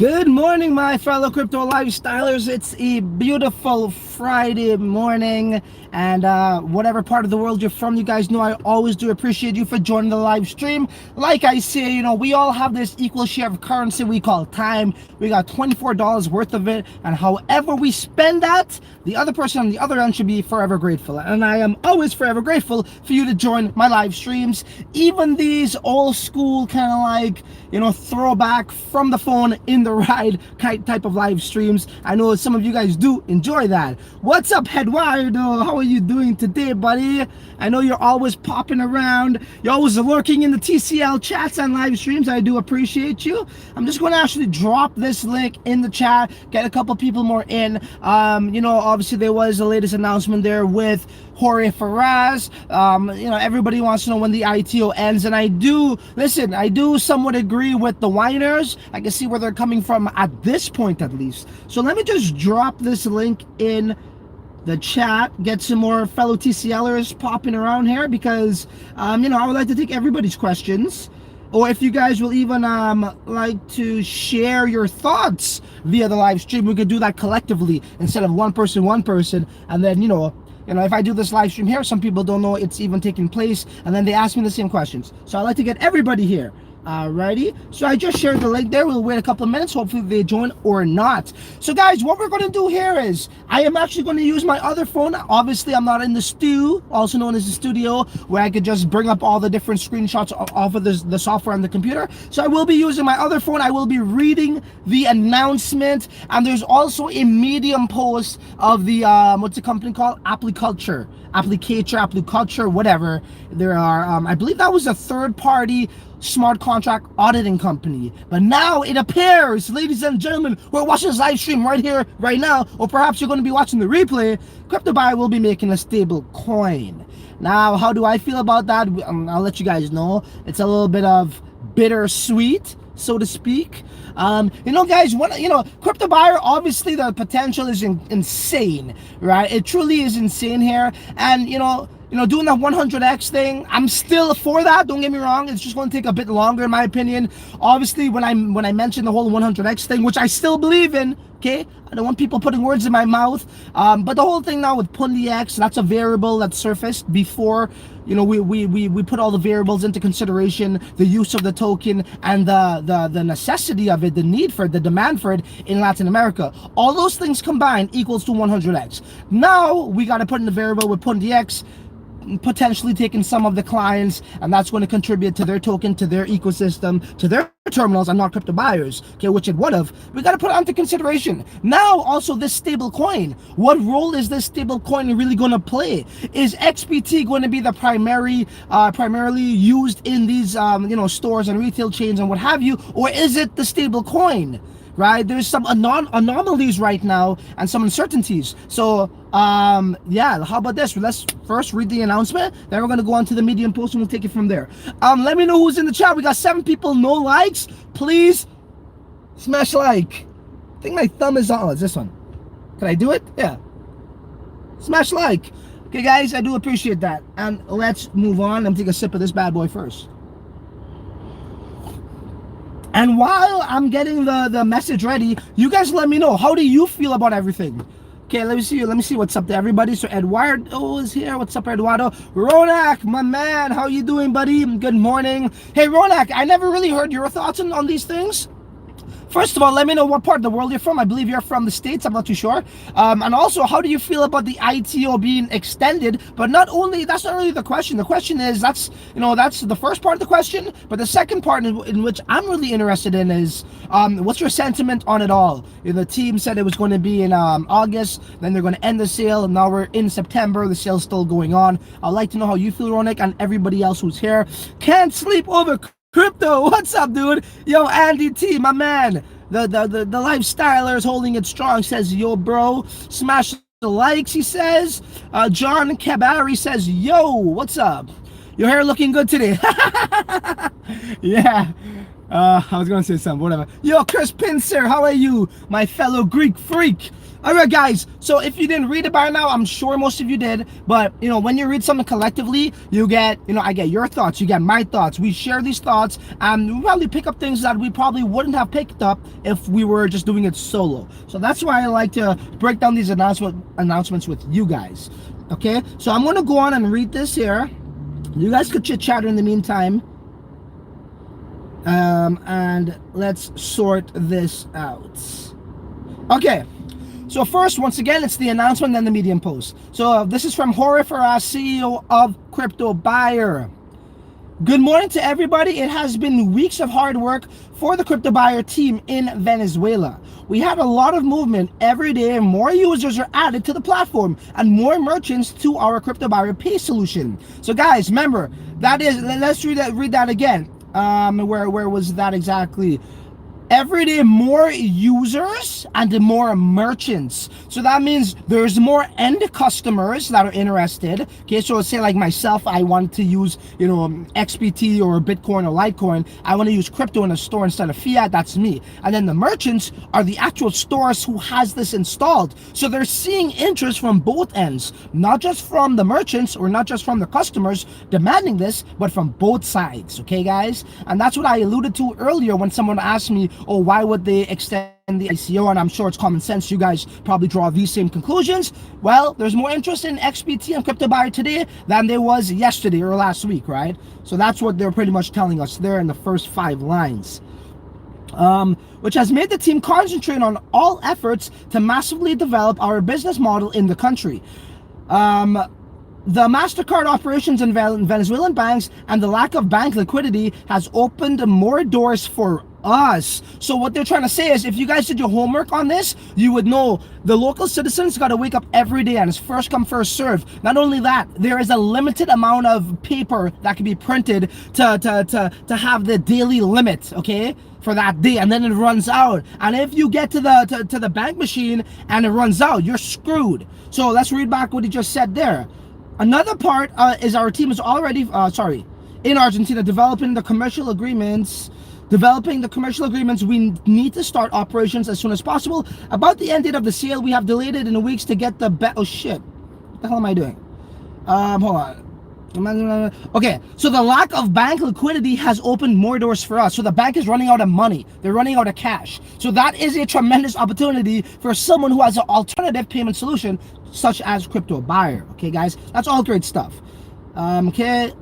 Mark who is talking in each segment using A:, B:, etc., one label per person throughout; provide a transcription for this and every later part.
A: Good morning, my fellow crypto lifestylers. It's a beautiful Friday morning, and whatever part of the world you're from, you guys know I always do appreciate you for joining the live stream. Like I say, we all have this equal share of currency we call time. We got $24 worth of it, and however we spend that, the other person on the other end should be forever grateful. And I am always forever grateful for you to join my live streams, even these old school kind of like, throwback from the phone in the ride type of live streams. I know some of you guys do enjoy that. What's up, Eduardo? How are you doing today, buddy? I know you're always popping around. You're always lurking in the TCL chats and live streams. I do appreciate you. I'm just going to actually drop this link in the chat, get a couple people more in. Obviously there was the latest announcement there with Jorge Farias. Everybody wants to know when the ITO ends, and I do somewhat agree with the whiners. I can see where they're coming from at this point, at least. So let me just drop this link in the chat, get some more fellow TCLers popping around here, because I would like to take everybody's questions, or if you guys will even like to share your thoughts via the live stream, we could do that collectively instead of one person, and then if I do this live stream here, some people don't know it's even taking place, and then they ask me the same questions. So I like to get everybody here. Alrighty, so I just shared the link there. We'll wait a couple of minutes, hopefully they join or not. So guys, what we're going to do here is I am actually going to use my other phone. Obviously I'm not in the stew, also known as the studio, where I could just bring up all the different screenshots off of the software on the computer. So I will be using my other phone. I will be reading the announcement, and there's also a Medium post of the what's the company called? Applicature, whatever. There are I believe that was a third-party smart contract auditing company, but now it appears, ladies and gentlemen, we're watching this live stream right here, right now, or perhaps you're going to be watching the replay. Cryptobuyer will be making a stable coin. Now, how do I feel about that? I'll let you guys know. It's a little bit of bittersweet, so to speak. Guys, Cryptobuyer, obviously the potential is insane, right? It truly is insane here, and doing that 100x thing, I'm still for that. Don't get me wrong. It's just going to take a bit longer, in my opinion. Obviously, when I mentioned the whole 100x thing, which I still believe in, okay, I don't want people putting words in my mouth. But the whole thing now with X, that's a variable that surfaced before. We put all the variables into consideration, the use of the token and the necessity of it, the need for it, the demand for it in Latin America. All those things combined equals to 100x. Now we got to put in the variable with X, potentially taking some of the clients, and that's going to contribute to their token, to their ecosystem, to their terminals, and not crypto buyers, okay, which it would have. We got to put it onto consideration. Now, also this stable coin, what role is this stable coin really going to play? Is XBT going to be the primarily used in these stores and retail chains and what have you, or is it the stable coin? Right, there's some anomalies right now and some uncertainties. So yeah, how about this? Let's first read the announcement, then we're going to go on to the Medium post and we'll take it from there. Let me know who's in the chat. We got 7 people, no likes. Please smash like. I think my thumb is on. Oh, it's this one. Can I do it? Yeah, smash like. Okay guys, I do appreciate that, and let's move on. Let me take a sip of this bad boy first. And while I'm getting the message ready, you guys let me know, how do you feel about everything? Okay, let me see what's up to everybody. So Eduardo is here. What's up, Eduardo? Ronak, my man, how you doing, buddy? Good morning. Hey Ronak, I never really heard your thoughts on these things. First of all, let me know what part of the world you're from. I believe you're from the States. I'm not too sure. And also, how do you feel about the ITO being extended? But that's not really the question. The question is, that's the first part of the question. But the second part in which I'm really interested in is, what's your sentiment on it all? The team said it was going to be in August. Then they're going to end the sale. And now we're in September. The sale's still going on. I'd like to know how you feel, Ronak, and everybody else who's here. Can't sleep over crypto. What's up, dude? Yo, Andy T, my man, the lifestyler is holding it strong, says yo bro, smash the likes, he says. John Kabari says yo, what's up? Your hair looking good today. Yeah, I was gonna say something, whatever. Yo, Chris Pincer, how are you, my fellow Greek freak? All right, guys. So if you didn't read it by now, I'm sure most of you did. But when you read something collectively, you get, I get your thoughts, you get my thoughts. We share these thoughts, and we probably pick up things that we probably wouldn't have picked up if we were just doing it solo. So that's why I like to break down these announcements with you guys. Okay. So I'm gonna go on and read this here. You guys could chit chat in the meantime. And let's sort this out. Okay. So first, once again, it's the announcement and the Medium post. So this is from Jorge Farias, CEO of Cryptobuyer. Good morning to everybody. It has been weeks of hard work for the Cryptobuyer team in Venezuela. We had a lot of movement every day. More users are added to the platform and more merchants to our Cryptobuyer Pay solution. So guys, remember, that is, let's read that again. Where was that exactly? Every day more users and more merchants. So that means there's more end customers that are interested. Okay, so say like myself, I want to use XBT or Bitcoin or Litecoin. I want to use crypto in a store instead of fiat. That's me. And then the merchants are the actual stores who has this installed. So they're seeing interest from both ends, not just from the merchants or not just from the customers demanding this, but from both sides. Okay, guys, and that's what I alluded to earlier when someone asked me, oh, why would they extend the ICO? And I'm sure it's common sense. You guys probably draw these same conclusions. Well, there's more interest in XBT and Cryptobuyer today than there was yesterday or last week, right? So that's what they're pretty much telling us there in the first 5 lines. Which has made the team concentrate on all efforts to massively develop our business model in the country. The MasterCard operations in Venezuelan banks and the lack of bank liquidity has opened more doors for us. So what they're trying to say is, if you guys did your homework on this, you would know the local citizens got to wake up every day and it's first come first serve. Not only that, there is a limited amount of paper that can be printed to have the daily limit, okay, for that day, and then it runs out. And if you get to the bank machine and it runs out, you're screwed. So let's read back what he just said there. Another part is our team is already in Argentina developing the commercial agreements. We need to start operations as soon as possible. About the end date of the sale, we have delayed it in weeks to get the oh shit. What the hell am I doing? Hold on. Okay, so the lack of bank liquidity has opened more doors for us. So the bank is running out of money. They're running out of cash. So that is a tremendous opportunity for someone who has an alternative payment solution, such as Cryptobuyer. Okay, guys, that's all great stuff. Okay.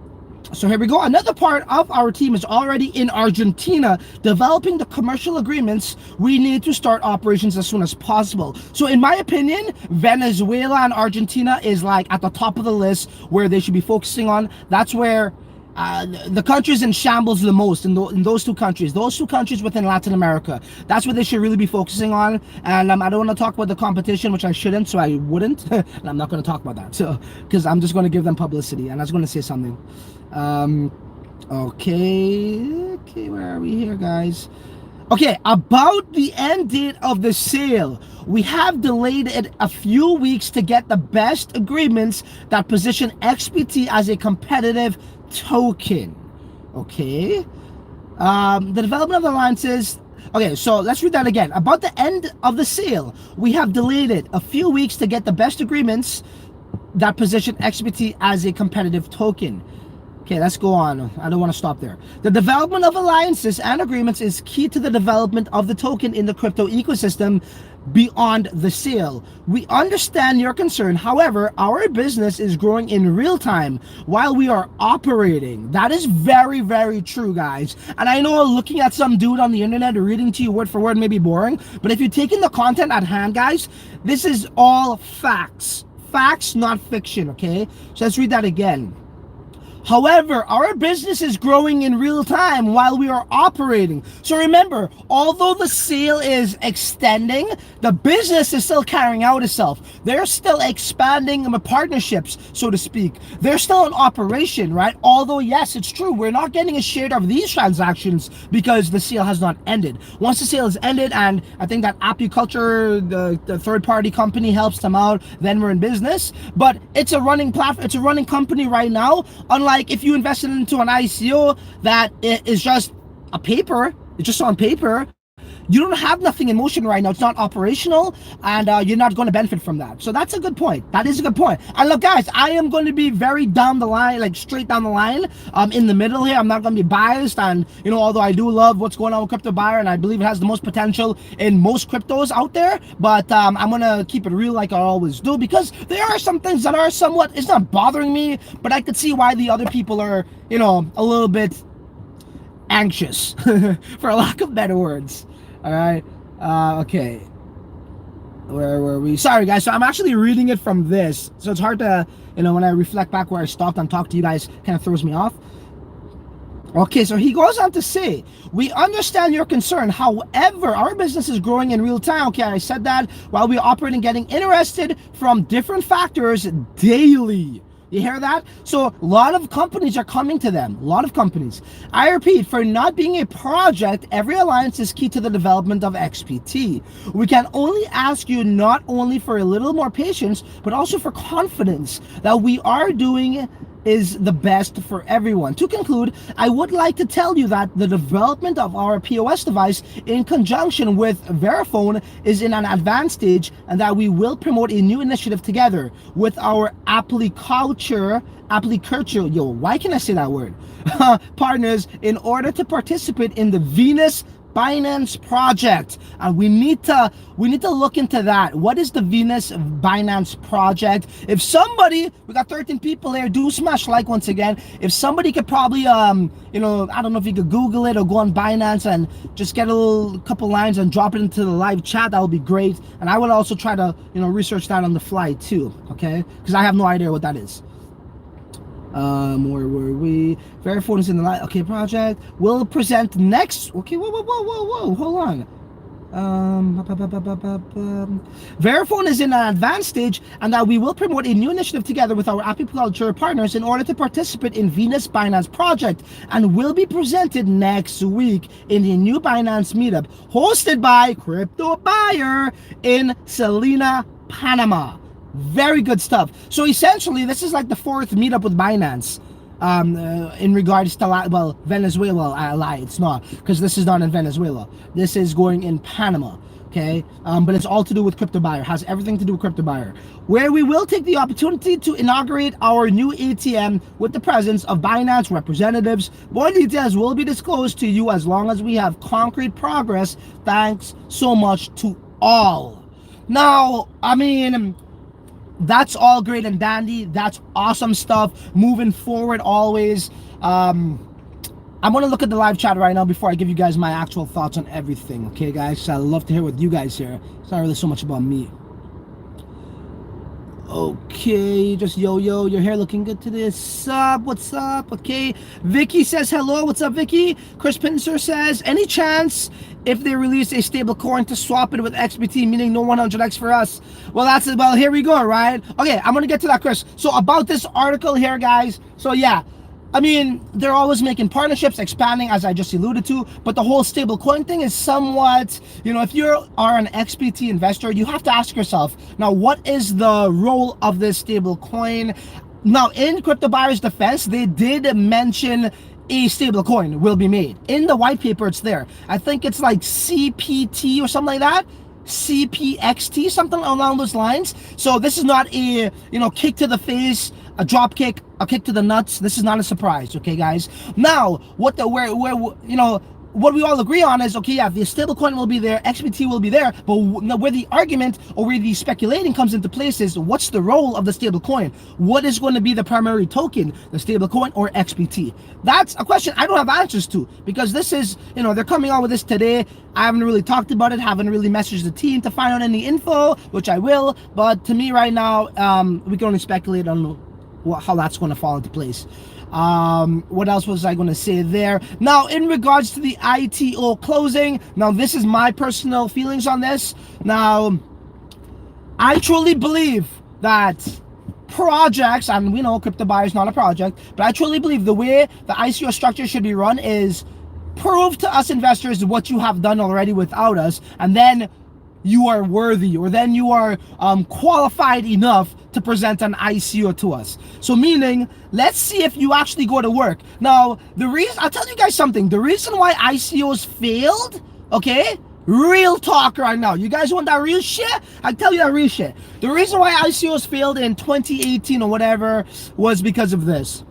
A: So here we go. Another part of our team is already in Argentina developing the commercial agreements. We need to start operations as soon as possible. So in my opinion, Venezuela and Argentina is like at the top of the list where they should be focusing on. That's where the countries in shambles the most in those two countries within Latin America. That's what they should really be focusing on. And I don't want to talk about the competition, which I shouldn't, so I wouldn't. And I'm not going to talk about that, so because I'm just going to give them publicity. And I was going to say something. Okay, where are we here, guys? Okay, about the end date of the sale, we have delayed it a few weeks to get the best agreements that position XBT as a competitive token. Okay, the development of the alliances. Okay, so let's read that again. About the end of the sale, we have delayed it a few weeks to get the best agreements that position XBT as a competitive token. Okay, let's go on. I don't want to stop there. The development of alliances and agreements is key to the development of the token in the crypto ecosystem beyond the sale. We understand your concern. However, our business is growing in real time while we are operating. That is very, very true, guys. And I know looking at some dude on the internet reading to you word for word may be boring, but if you're taking the content at hand, guys, this is all facts. Facts, not fiction, okay? So let's read that again. However, our business is growing in real time while we are operating. So remember, although the sale is extending, the business is still carrying out itself. They're still expanding the partnerships, so to speak. They're still in operation, right? Although, yes, it's true, we're not getting a share of these transactions because the sale has not ended. Once the sale is ended, and I think that Applicature, the third-party company, helps them out, then we're in business. But it's a running platform, it's a running company right now, unlike if you invested into an ICO that is just a paper. It's just on paper. You don't have nothing in motion right now. It's not operational, and you're not going to benefit from that. So that's a good point. That is a good point. And look, guys, I am going to be very down the line, like straight down the line, in the middle here. I'm not going to be biased, and although I do love what's going on with Cryptobuyer, and I believe it has the most potential in most cryptos out there, but I'm going to keep it real like I always do, because there are some things that are somewhat, it's not bothering me, but I could see why the other people are, a little bit anxious, for a lack of better words. All right. Okay. Where were we? Sorry, guys. So I'm actually reading it from this. So it's hard to, when I reflect back where I stopped and talk to you guys, kind of throws me off. Okay, so he goes on to say, we understand your concern. However, our business is growing in real time. Okay, I said that while we operate and getting interested from different factors daily. You hear that? So a lot of companies are coming to them. A lot of companies. I repeat, for not being a project, every alliance is key to the development of XPT. We can only ask you not only for a little more patience, but also for confidence that we are doing is the best for everyone. To conclude, I would like to tell you that the development of our POS device in conjunction with Verifone is in an advanced stage, and that we will promote a new initiative together with our Applicature, why can I say that word? Partners in order to participate in the Venus Binance project, and we need to look into that. What is the Venus Binance project? If somebody, we got 13 people here, do smash like once again. If somebody could probably I don't know if you could Google it or go on Binance and just get a couple lines and drop it into the live chat, that would be great. And I would also try to research that on the fly too, okay, because I have no idea what that is. Where were we? Verifone is in the live. Okay, project will present next. Okay, whoa, hold on. Verifone is in an advanced stage, and that we will promote a new initiative together with our Applicature partners in order to participate in Venus Binance project, and will be presented next week in the new Binance meetup hosted by Cryptobuyer in Salina, Panama. Very good stuff. So essentially, this is like the fourth meetup with Binance in regards to, Venezuela ally. It's not, because this is not in Venezuela. This is going in Panama, okay? But it's all to do with Cryptobuyer. Has everything to do with Cryptobuyer, where we will take the opportunity to inaugurate our new ATM with the presence of Binance representatives. More details will be disclosed to you as long as we have concrete progress. Thanks so much to all. Now, I mean, that's all great and dandy. That's awesome stuff. Moving forward always. I'm going to look at the live chat right now before I give you guys my actual thoughts on everything. Okay, guys? So I'd love to hear what you guys hear. It's not really so much about me. Okay, just yo, your hair looking good today. What's up? Okay, Vicky says hello. What's up, Vicky? Chris Pincer says, any chance if they release a stable coin to swap it with XBT, meaning no 100x for us? Well, here we go, right? Okay, I'm gonna get to that, Chris. So about this article here, guys. So yeah, I mean, they're always making partnerships, expanding, as I just alluded to, but the whole stable coin thing is somewhat, if you are an XBT investor, you have to ask yourself, now, what is the role of this stable coin? Now, in Cryptobuyer's defense, they did mention a stable coin will be made. In the white paper, it's there. I think it's like CPT or something like that. CPXT, something along those lines. So this is not a, kick to the face, a drop kick, a kick to the nuts. This is not a surprise, okay, guys? Now, what we all agree on is, okay, yeah, the stablecoin will be there, XBT will be there, but where the argument or where the speculating comes into place is, what's the role of the stablecoin? What is going to be the primary token, the stablecoin or XBT? That's a question I don't have answers to, because this is, they're coming out with this today. I haven't really talked about it, haven't really messaged the team to find out any info, which I will, but to me right now, we can only speculate on how that's going to fall into place. What else was I going to say there? Now, in regards to the ITO closing, now this is my personal feelings on this. Now, I truly believe that projects, and we know Cryptobuyer is not a project, but I truly believe the way the ICO structure should be run is prove to us investors what you have done already without us, and then you are worthy, or then you are qualified enough to present an ICO to us. So meaning, let's see if you actually go to work. Now, I'll tell you guys something. The reason why ICOs failed, okay? Real talk right now. You guys want that real shit? I tell you that real shit. The reason why ICOs failed in 2018 or whatever was because of this.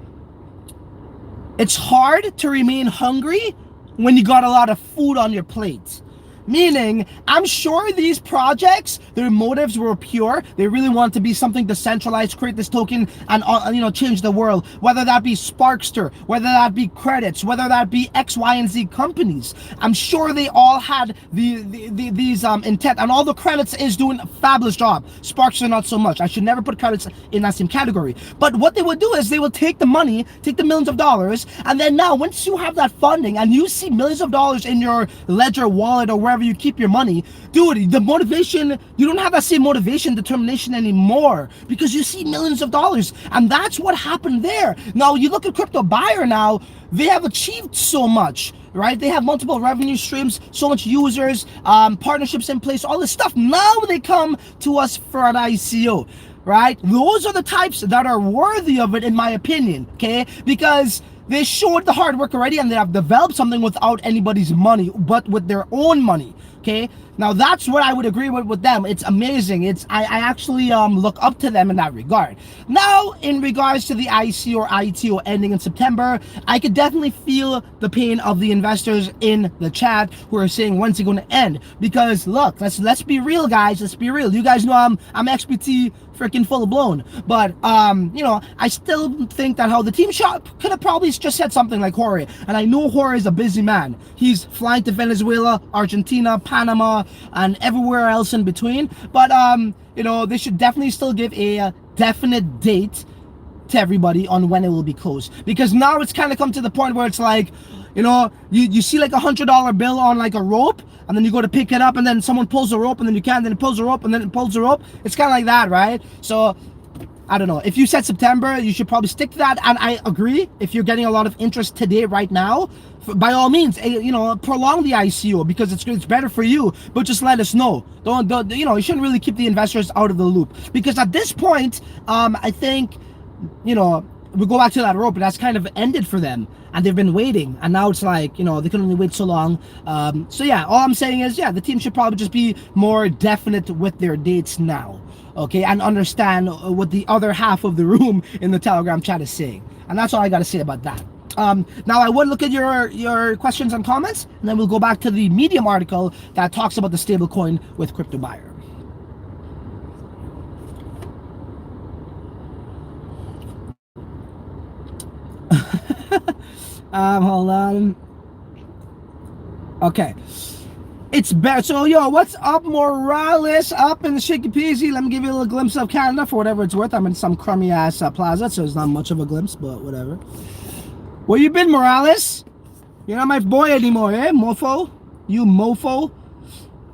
A: It's hard to remain hungry when you got a lot of food on your plate. Meaning, I'm sure these projects, their motives were pure. They really want to be something decentralized, create this token, and change the world. Whether that be Sparkster, whether that be credits, whether that be X, Y, and Z companies. I'm sure they all had these intent, and all the credits is doing a fabulous job. Sparkster not so much. I should never put credits in that same category. But what they would do is they will take the money, take the millions of dollars, and then now once you have that funding and you see millions of dollars in your ledger wallet or wherever you keep your money, dude, the motivation, you don't have that same motivation, determination anymore because you see millions of dollars. And that's what happened there. Now you look at Cryptobuyer now, they have achieved so much, right? They have multiple revenue streams, so much users, partnerships in place, all this stuff. Now they come to us for an ICO, right? Those are the types that are worthy of it, in my opinion, okay? Because they showed the hard work already and they have developed something without anybody's money, but with their own money, okay? Now that's what I would agree with them. It's amazing. I actually look up to them in that regard. Now, in regards to the ICO or ITO ending in September, I could definitely feel the pain of the investors in the chat who are saying, when's it going to end? Because look, let's be real, guys. Let's be real. You guys know I'm XPT freaking full blown, but I still think that how the team shop could have probably just said something like Jorge, and I know Jorge is a busy man. He's flying to Venezuela, Argentina, Panama, and everywhere else in between, but they should definitely still give a definite date to everybody on when it will be closed, because now it's kind of come to the point where it's like, you see like $100 bill on like a rope, and then you go to pick it up, and then someone pulls the rope, and then you can't, then it pulls the rope, and then it pulls the rope. It's kind of like that, right? So I don't know. If you said September, you should probably stick to that. And I agree, if you're getting a lot of interest today, right now, by all means, prolong the ICO because it's better for you. But just let us know. Don't you shouldn't really keep the investors out of the loop, because at this point, I think, we go back to that rope, and that's kind of ended for them, and they've been waiting, and now it's like, they can only wait so long. So yeah, all I'm saying is, yeah, the team should probably just be more definite with their dates now, okay, and understand what the other half of the room in the Telegram chat is saying. And that's all I got to say about that. Now I would look at your questions and comments, and then we'll go back to the Medium article that talks about the stablecoin with Cryptobuyer. Hold on. Okay. It's better. So, what's up, Morales? Up in the shaky peasy. Let me give you a little glimpse of Canada for whatever it's worth. I'm in some crummy ass plaza, so it's not much of a glimpse, but whatever. Where you been, Morales? You're not my boy anymore, eh, mofo? You mofo.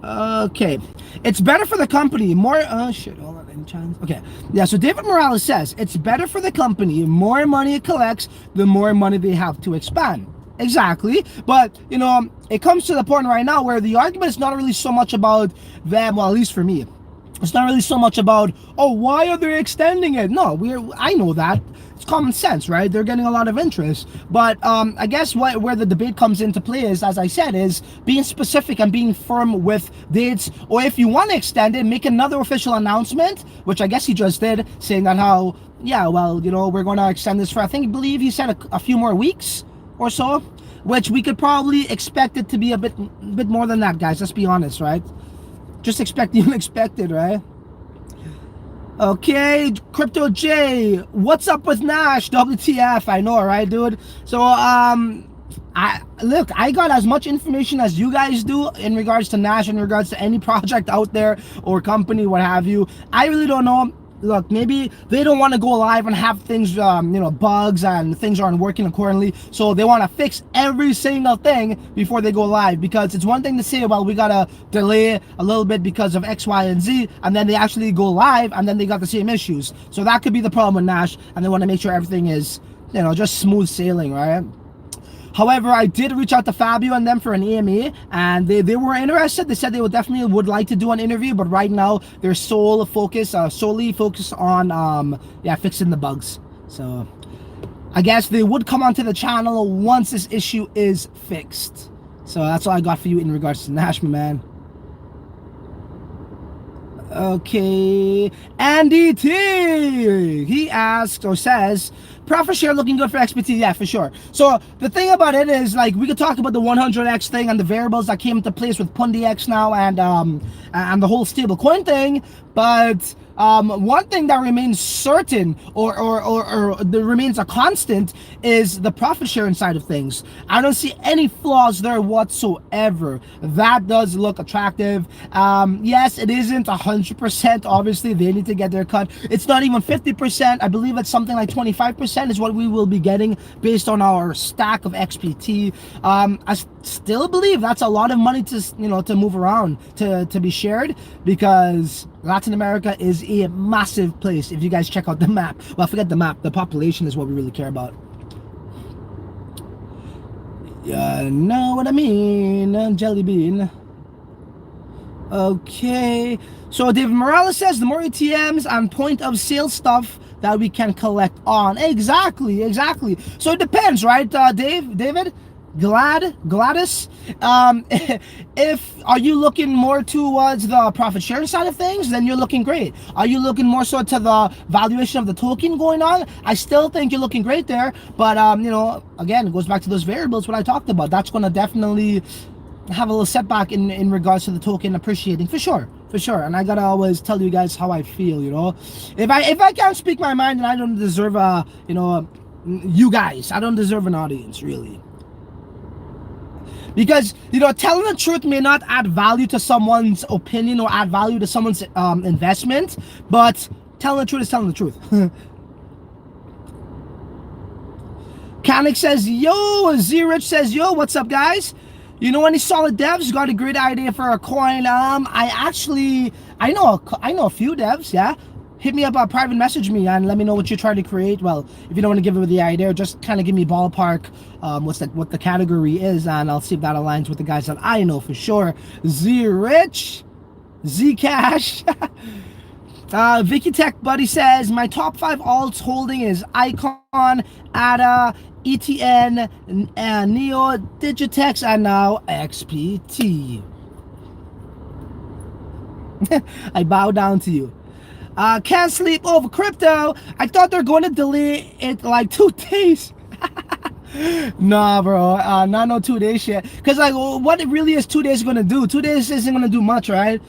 A: Okay. It's better for the company. More, shit, hold on, any chance? Okay. Yeah, so David Morales says, it's better for the company. More money it collects, the more money they have to expand. Exactly. But, it comes to the point right now where the argument is not really so much about them, well, at least for me. It's not really so much about, why are they extending it? No, I know that. It's common sense, right? They're getting a lot of interest. But I guess where the debate comes into play is, as I said, is being specific and being firm with dates. Or if you want to extend it, make another official announcement, which I guess he just did, saying that how, yeah, well, we're going to extend this for, I believe he said a few more weeks or so, which we could probably expect it to be a bit more than that, guys. Let's be honest, right? Just expect the unexpected, right? Okay, Crypto J, what's up with Nash? WTF, I know, right, dude? So, I got as much information as you guys do in regards to Nash, in regards to any project out there or company, what have you. I really don't know. Look, maybe they don't want to go live and have things, bugs and things aren't working accordingly. So they want to fix every single thing before they go live, because it's one thing to say, well, we got to delay a little bit because of X, Y, and Z, and then they actually go live and then they got the same issues. So that could be the problem with Nash, and they want to make sure everything is, just smooth sailing, right? However, I did reach out to Fabio and them for an EME, and they were interested. They said they would like to do an interview, but right now they're solely focused on fixing the bugs. So I guess they would come onto the channel once this issue is fixed. So that's all I got for you in regards to Nash, my man. Okay, Andy T, he asks or says, profit share looking good for XPT. Yeah, for sure. So the thing about it is, like, we could talk about the 100x thing and the variables that came into place with PundiX now and the whole stable coin thing, but one thing that remains certain or that remains a constant is the profit sharing side of things. I don't see any flaws there whatsoever. That does look attractive. Yes, it isn't 100%. Obviously, they need to get their cut. It's not even 50%. I believe it's something like 25% is what we will be getting based on our stack of XPT. I still believe that's a lot of money to move around to be shared, because Latin America is a massive place. If you guys check out the map, well, forget the map, the population is what we really care about. Yeah, know what I mean, jelly bean. Okay, so David Morales says the more ATMs and point of sale stuff that we can collect on. Exactly. So it depends, right, David? Gladys, if are you looking more towards the profit sharing side of things, then you're looking great. Are you looking more so to the valuation of the token going on? I still think you're looking great there, but again, it goes back to those variables what I talked about. That's going to definitely have a little setback in regards to the token appreciating, for sure. And I gotta always tell you guys how I feel. If I can't speak my mind, then I don't deserve you guys. I don't deserve an audience, really. Because, telling the truth may not add value to someone's opinion or add value to someone's investment, but telling the truth is telling the truth. Kanik says, yo, Z-Rich says, yo, what's up, guys? You know any solid devs? Got a great idea for a coin? I know a few devs, yeah. Hit me up, private message me and let me know what you're trying to create. Well, if you don't want to give it the idea, just kind of give me ballpark what the category is, and I'll see if that aligns with the guys that I know for sure. Z-Rich, Z-Cash. Vicky Tech Buddy says, my top 5 alts holding is Icon, ADA, ETN, Neo, Digitex, and now XPT. I bow down to you. Can't sleep over crypto. I thought they're going to delay it like 2 days. Nah, bro. Not no 2 days shit. Because, like, what it really is 2 days going to do? 2 days isn't going to do much, right?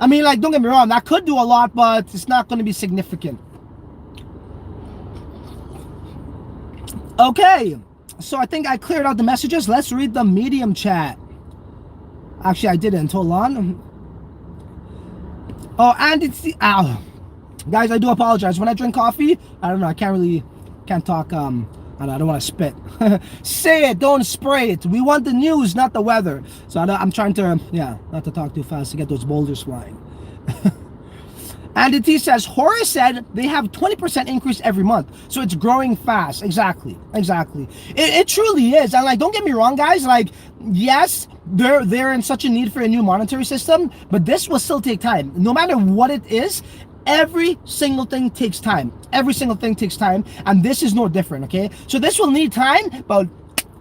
A: I mean, like, don't get me wrong. That could do a lot, but it's not going to be significant. Okay. So I think I cleared out the messages. Let's read the Medium chat. Actually, I didn't. Hold on. Oh, and it's the... Ow. Guys, I do apologize. When I drink coffee, I don't know. I can't talk. I don't want to spit. Say it. Don't spray it. We want the news, not the weather. So I'm trying to, not to talk too fast to get those boulders flying. Andy T says, Horace said they have 20% increase every month. So it's growing fast. Exactly. It truly is. And, like, don't get me wrong, guys. Like, yes, they're in such a need for a new monetary system, but this will still take time. No matter what it is, every single thing takes time. Every single thing takes time. And this is no different, okay? So this will need time, but,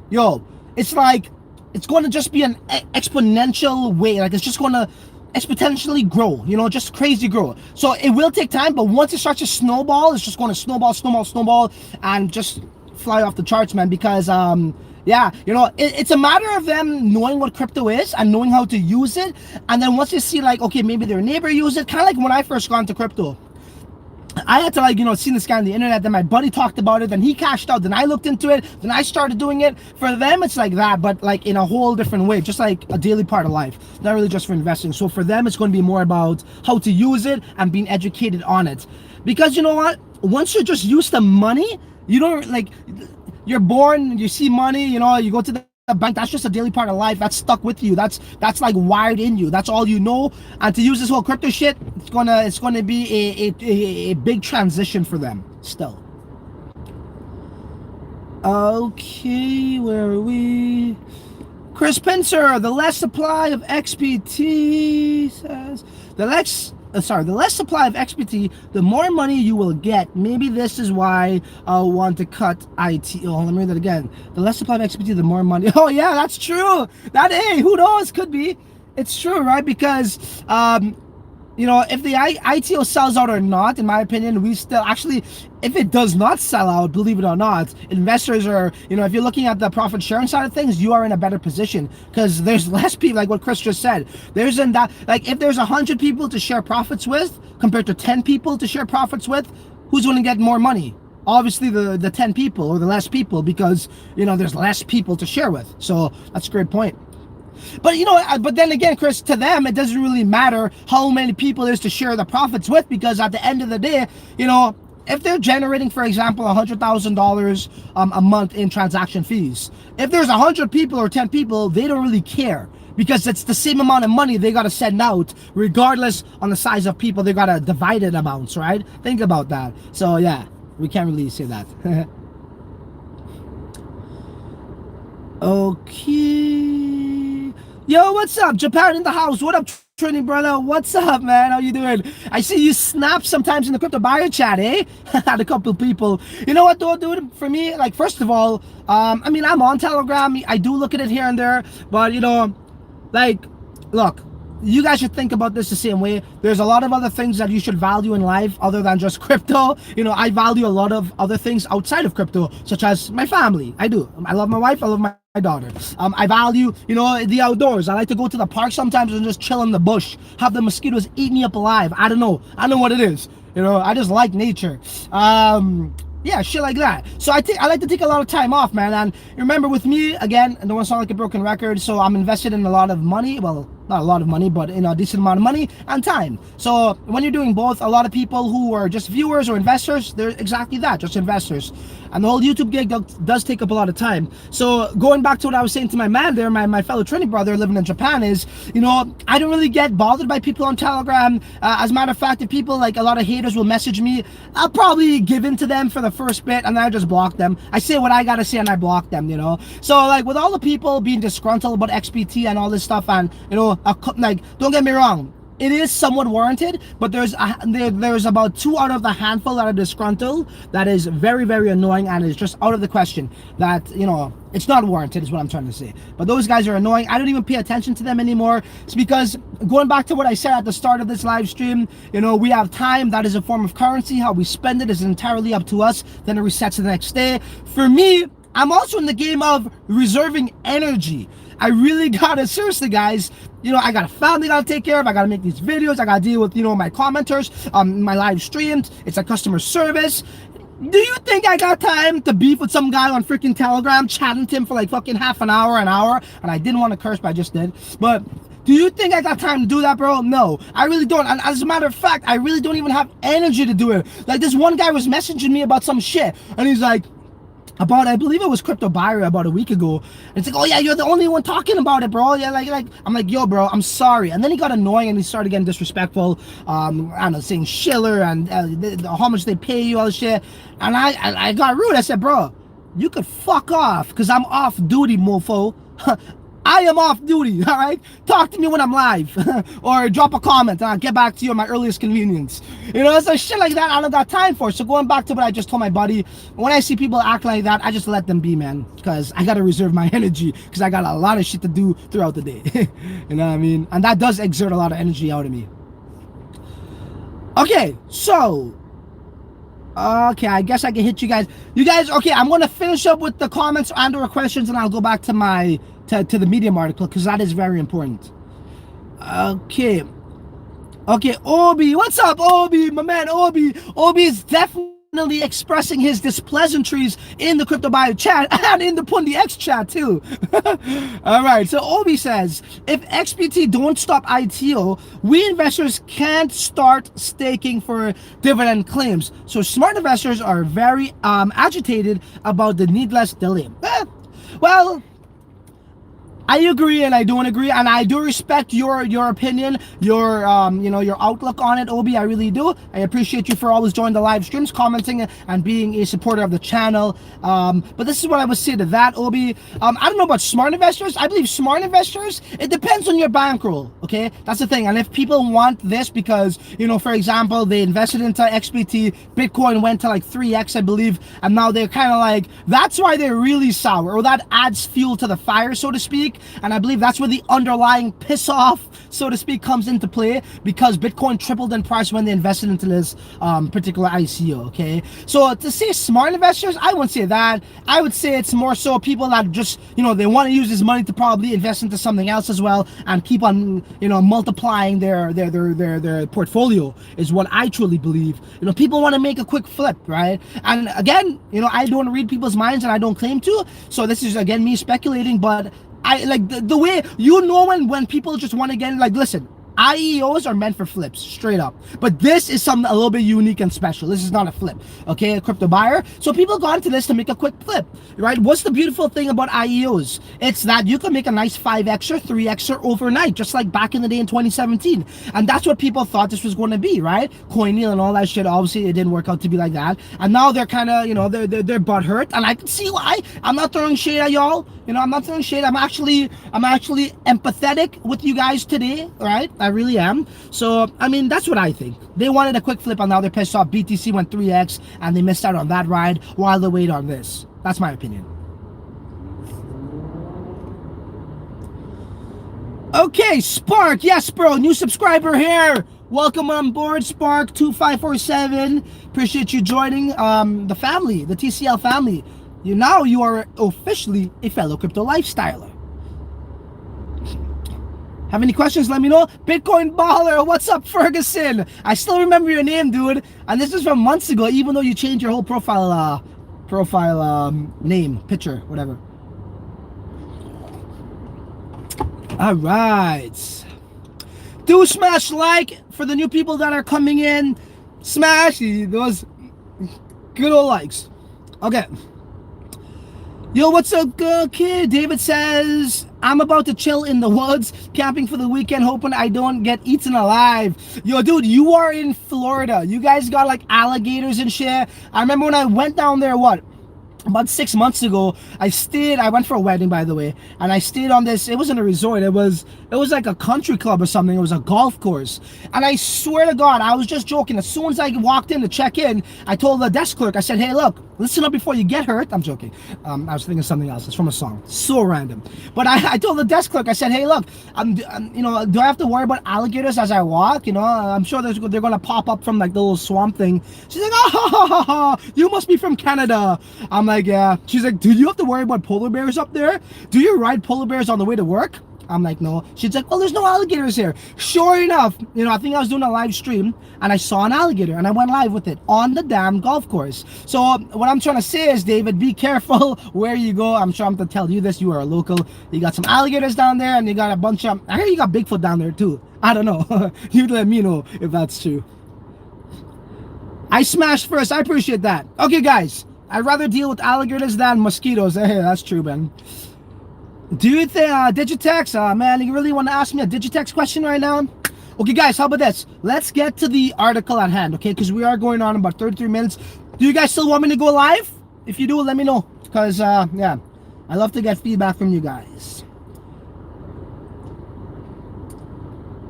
A: yo, it's like, it's going to just be an exponential way. Like, it's just going to exponentially grow, just crazy grow. So it will take time, but once it starts to snowball, it's just going to snowball, and just fly off the charts, man. Because it's a matter of them knowing what crypto is and knowing how to use it. And then once you see, like, okay, maybe their neighbor used it, kind of like when I first got into crypto, I had to, like, see this guy on the internet, then my buddy talked about it, then he cashed out, then I looked into it, then I started doing it. For them, it's like that, but, like, in a whole different way, just like a daily part of life, not really just for investing. So for them, it's going to be more about how to use it and being educated on it. Because, you know what, once you're just used to money, you don't, like, you're born, you see money, you go to the bank, that's just a daily part of life. That's stuck with you. That's like wired in you. That's all you know. And to use this whole crypto shit, it's gonna be a big transition for them still. Okay, where are we? Chris Pincer, the less supply of XPT says the less supply of XPT, the more money you will get. Maybe this is why I want to cut IT. Oh, let me read that again. The less supply of XPT, the more money. Oh yeah, that's true. Hey, who knows? Could be. It's true, right? Because if the ITO sells out or not, in my opinion, we still actually, if it does not sell out, believe it or not, investors are, if you're looking at the profit sharing side of things, you are in a better position because there's less people, like what Chris just said. There's in that, like if there's 100 people to share profits with compared to 10 people to share profits with, who's going to get more money? Obviously the 10 people or the less people because, there's less people to share with. So that's a great point. But but then again, Chris, to them, it doesn't really matter how many people is to share the profits with, because at the end of the day, if they're generating, for example, $100,000 a month in transaction fees, if there's 100 people or 10 people, they don't really care because it's the same amount of money they got to send out, regardless on the size of people. They got to divide it amounts, right? Think about that. So yeah, we can't really say that. Okay. Yo, what's up? Japan in the house. What up, Trini brother? What's up, man? How you doing? I see you snap sometimes in the crypto buyer chat, eh? Had a couple people. You know what, though, dude? For me, like, first of all, I'm on Telegram. I do look at it here and there, but look, you guys should think about this the same way. There's a lot of other things that you should value in life other than just crypto. I value a lot of other things outside of crypto, such as my family. I do. I love my wife. I love my daughter. I value, the outdoors. I like to go to the park sometimes and just chill in the bush, have the mosquitoes eat me up alive. I don't know what it is. I just like nature. Yeah, shit like that. So I like to take a lot of time off, man. And remember, with me, again, I don't want to sound like a broken record, so I'm invested in a lot of money. Well, not a lot of money, but a decent amount of money and time. So when you're doing both, a lot of people who are just viewers or investors, they're exactly that, just investors. And the whole YouTube gig does take up a lot of time. So going back to what I was saying to my man there, my fellow Trini brother living in Japan is, I don't really get bothered by people on Telegram. As a matter of fact, if people, like a lot of haters will message me, I'll probably give in to them for the first bit and then I just block them. I say what I gotta say and I block them, So like with all the people being disgruntled about XPT and all this stuff, and don't get me wrong, it is somewhat warranted, but there's about 2 out of the handful that are disgruntled that is very, very annoying, and is just out of the question that it's not warranted, is what I'm trying to say. But those guys are annoying. I don't even pay attention to them anymore. It's because, going back to what I said at the start of this live stream, we have time. That is a form of currency. How we spend it is entirely up to us. Then it resets the next day. For me, I'm also in the game of reserving energy. I really gotta, seriously guys, I got a family I gotta take care of. I gotta make these videos. I gotta deal with, my commenters, my live streams. It's a customer service. Do you think I got time to beef with some guy on freaking Telegram, chatting to him for like fucking half an hour, and I didn't want to curse, but I just did. But do you think I got time to do that, bro? No, I really don't. And as a matter of fact, I really don't even have energy to do it. Like, this one guy was messaging me about some shit, and he's like, I believe it was Cryptobuyer about a week ago. And it's like, oh yeah, you're the only one talking about it, bro. Yeah, like I'm like, yo, bro, I'm sorry. And then he got annoying and he started getting disrespectful. I don't know, saying shiller and how much they pay you, all this shit. And I got rude. I said, bro, you could fuck off, because I'm off duty, mofo. I am off duty, all right? Talk to me when I'm live, or drop a comment and I'll get back to you at my earliest convenience. So shit like that I don't got time for. So going back to what I just told my buddy, when I see people act like that, I just let them be, man, because I got to reserve my energy, because I got a lot of shit to do throughout the day. You know what I mean? And that does exert a lot of energy out of me. Okay, so okay, I guess I can hit you guys. Okay, I'm going to finish up with the comments and or questions, and I'll go back to my to the Medium article, because that is very important. Okay, Obi, what's up, Obi, my man? Obi is definitely expressing his displeasantries in the Crypto Buyer chat and in the Pundi X chat too. All right, so Obi says, if XPT don't stop ITO, we investors can't start staking for dividend claims. So smart investors are very agitated about the needless delay. Well, I agree and I don't agree, and I do respect your opinion, your your outlook on it, Obi. I really do. I appreciate you for always joining the live streams, commenting, and being a supporter of the channel. But this is what I would say to that, Obi. I don't know about smart investors. I believe smart investors, it depends on your bankroll. Okay, that's the thing. And if people want this because, for example, they invested into XBT, Bitcoin went to like 3x, I believe, and now they're kind of like, that's why they're really sour, or that adds fuel to the fire, so to speak. And I believe that's where the underlying piss off, so to speak, comes into play, because Bitcoin tripled in price when they invested into this particular ICO. Okay, so to say smart investors, I wouldn't say that. I would say it's more so people that just, they want to use this money to probably invest into something else as well and keep on, multiplying their portfolio, is what I truly believe. People want to make a quick flip, right? And again, I don't read people's minds, and I don't claim to, so this is again me speculating. But I like the way, when people just want to get, like, listen, IEOs are meant for flips, straight up. But this is something a little bit unique and special. This is not a flip, okay? A crypto buyer. So people got into this to make a quick flip, right? What's the beautiful thing about IEOs? It's that you can make a nice 5x or 3x overnight, just like back in the day in 2017. And that's what people thought this was going to be, right? Coindeal and all that shit. Obviously, it didn't work out to be like that. And now they're kind of, they're butthurt. And I can see why. I'm not throwing shade at y'all. I'm not throwing shade. I'm actually empathetic with you guys today, right? I really am. So, I mean, that's what I think. They wanted a quick flip, and now they're pissed off. BTC went 3x, and they missed out on that ride while they wait on this. That's my opinion. Okay, Spark. Yes, bro. New subscriber here. Welcome on board, Spark 2547. Appreciate you joining the family, the TCL family. You are officially a fellow crypto lifestyler. Have any questions? Let me know. Bitcoin baller, what's up, Ferguson? I still remember your name, dude. And this is from months ago, even though you changed your whole profile name, picture, whatever. All right. Do smash like for the new people that are coming in. Smash those good old likes. Okay. Yo, what's up, kid? David says, I'm about to chill in the woods, camping for the weekend, hoping I don't get eaten alive. Yo, dude, you are in Florida. You guys got like alligators and shit. I remember when I went down there, about 6 months ago, I went for a wedding, by the way, and I stayed on this, it wasn't a resort, it was like a country club or something. It was a golf course, and I swear to God, I was just joking. As soon as I walked in to check in, I told the desk clerk, I said, hey, look, listen up before you get hurt. I'm joking. I was thinking something else. It's from a song. So random. But I told the desk clerk, I said, hey, look, do I have to worry about alligators as I walk? I'm sure they're going to pop up from like the little swamp thing. She's like, oh, you must be from Canada. I'm like, yeah. She's like, dude, you have to worry about polar bears up there? Do you ride polar bears on the way to work? I'm like, no. She's like, well, there's no alligators here. Sure enough, I think I was doing a live stream and I saw an alligator and I went live with it on the damn golf course. So what I'm trying to say is, David, be careful where you go. I'm sure I'm going to tell you this. You are a local. You got some alligators down there, and you got a bunch of, I hear you got Bigfoot down there too. I don't know. You let me know if that's true. I smashed first. I appreciate that. Okay, guys. I'd rather deal with alligators than mosquitoes. Hey, that's true, man. Do you think Digitex? Man, you really want to ask me a Digitex question right now? Okay, guys, how about this? Let's get to the article at hand, okay? Because we are going on about 33 minutes. Do you guys still want me to go live? If you do, let me know. Because, yeah, I love to get feedback from you guys.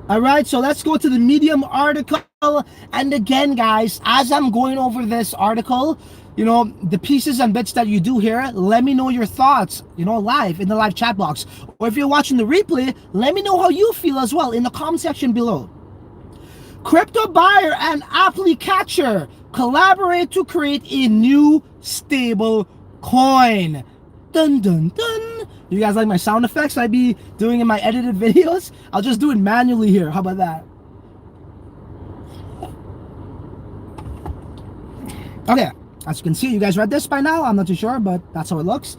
A: All right, so let's go to the Medium article. And again, guys, as I'm going over this article, the pieces and bits that you do here, let me know your thoughts, live in the live chat box. Or if you're watching the replay, let me know how you feel as well in the comment section below. Cryptobuyer and Applicature collaborate to create a new stable coin. Dun dun dun. You guys like my sound effects I be doing in my edited videos? I'll just do it manually here. How about that? Okay. As you can see, you guys read this by now. I'm not too sure, but that's how it looks.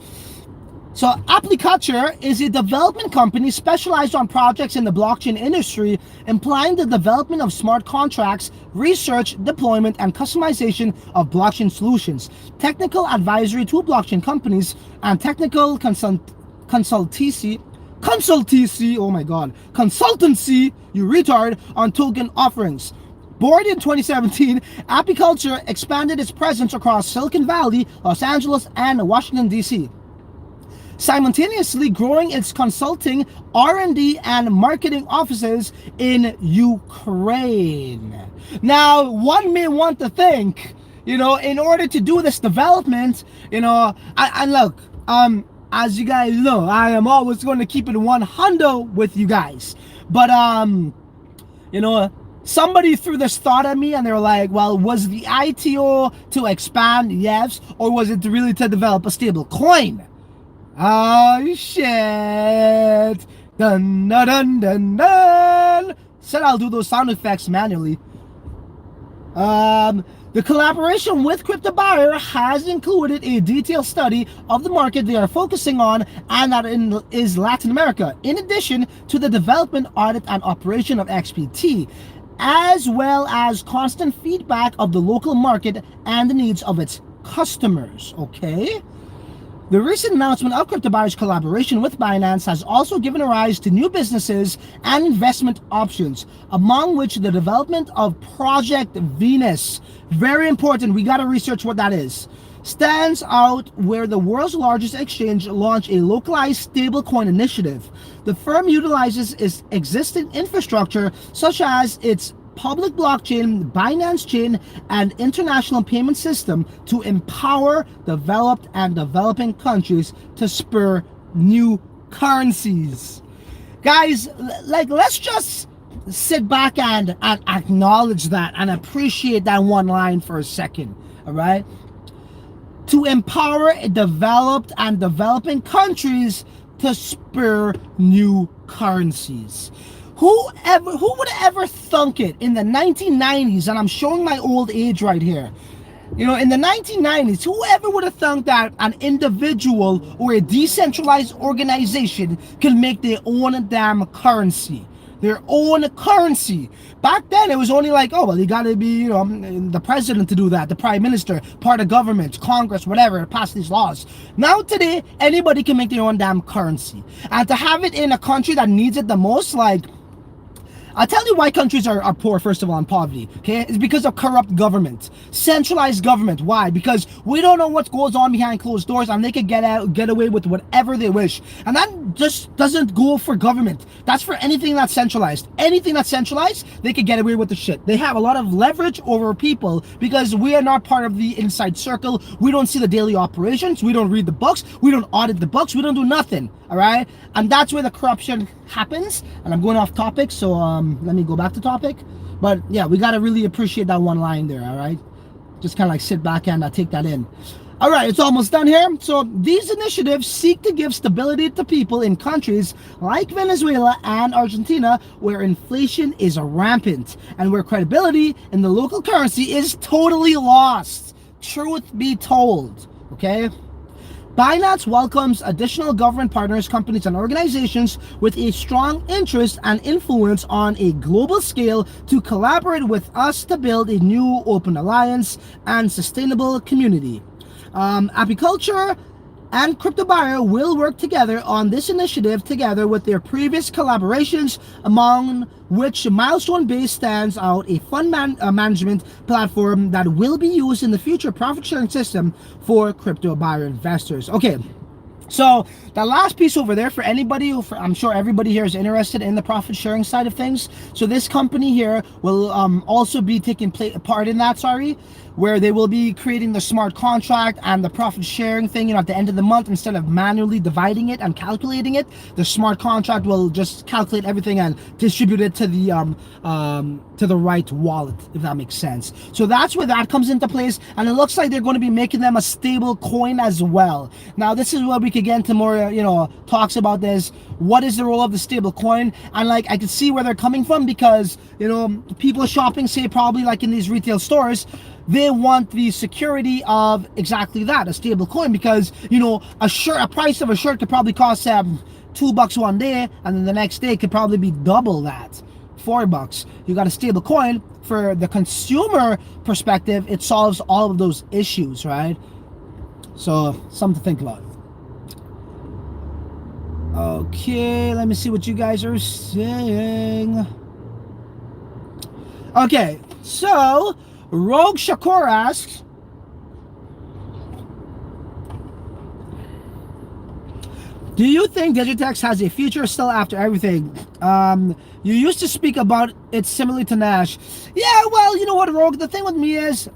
A: So Applicature is a development company specialized on projects in the blockchain industry, implying the development of smart contracts, research, deployment, and customization of blockchain solutions, technical advisory to blockchain companies, and technical consultancy consultancy, oh my god, consultancy, you retard, on token offerings. Born in 2017, Applicature expanded its presence across Silicon Valley, Los Angeles, and Washington, D.C., simultaneously growing its consulting, R&D, and marketing offices in Ukraine. Now, one may want to think, in order to do this development, and look, as you guys know, I am always going to keep it 100 with you guys. But, somebody threw this thought at me and they were like, well, was the ITO to expand? Yes. Or was it really to develop a stable coin? Oh, shit. Dun, dun, dun, dun, dun. Said I'll do those sound effects manually. The collaboration with Cryptobuyer has included a detailed study of the market they are focusing on, and that is Latin America, in addition to the development, audit, and operation of XPT, as well as constant feedback of the local market and the needs of its customers. Okay? The recent announcement of Cryptobuyer's collaboration with Binance has also given rise to new businesses and investment options, among which the development of Project Venus, very important, we got to research what that is, stands out, where the world's largest exchange launched a localized stablecoin initiative. The firm utilizes its existing infrastructure, such as its public blockchain, Binance chain, and international payment system, to empower developed and developing countries to spur new currencies. Guys, let's just sit back and acknowledge that and appreciate that one line for a second. All right, to empower developed and developing countries to spur new currencies. Who would ever thunk it in the 1990s? And I'm showing my old age right here. In the 1990s, whoever would have thunk that an individual or a decentralized organization could make their own damn currency? Their own currency. Back then, it was only like, oh, well, you got to be, the president to do that, the prime minister, part of government, Congress, whatever, pass these laws. Now, today, anybody can make their own damn currency. And to have it in a country that needs it the most, like, I'll tell you why countries are poor, first of all, in poverty, okay? It's because of corrupt government, centralized government. Why? Because we don't know what goes on behind closed doors, and they can get away with whatever they wish. And that just doesn't go for government. That's for anything that's centralized. Anything that's centralized, they can get away with the shit. They have a lot of leverage over people because we are not part of the inside circle. We don't see the daily operations. We don't read the books. We don't audit the books. We don't do nothing, all right? And that's where the corruption happens. And I'm going off topic, so let me go back to topic. But yeah, we got to really appreciate that one line there, all right? Just kind of like sit back and take that in. All right, it's almost done here. So these initiatives seek to give stability to people in countries like Venezuela and Argentina, where inflation is rampant and where credibility in the local currency is totally lost. Truth be told, okay? Binance welcomes additional government partners, companies, and organizations with a strong interest and influence on a global scale to collaborate with us to build a new open alliance and sustainable community. Applicature and Cryptobuyer will work together on this initiative together with their previous collaborations, among which Milestone Base stands out, a fund management platform that will be used in the future profit sharing system for Cryptobuyer investors. Okay, so the last piece over there for anybody who, I'm sure everybody here is interested in the profit sharing side of things. So this company here will also be taking part in that, where they will be creating the smart contract and the profit sharing thing, at the end of the month. Instead of manually dividing it and calculating it, the smart contract will just calculate everything and distribute it to the right wallet, if that makes sense. So that's where that comes into place, and it looks like they're going to be making them a stable coin as well. Now this is where we could get into more talks about this. What is the role of the stable coin? And like, I could see where they're coming from, because people shopping, say, probably like in these retail stores, they want the security of exactly that, a stable coin, because a price of a shirt could probably cost $2 one day, and then the next day could probably be double that, $4. You got a stable coin. For the consumer perspective, it solves all of those issues, right? So something to think about. Okay, let me see what you guys are saying. Okay, so Rogue Shakur asks, do you think Digitex has a future still after everything? You used to speak about it similarly to Nash. Yeah, well, you know what, Rogue? The thing with me is,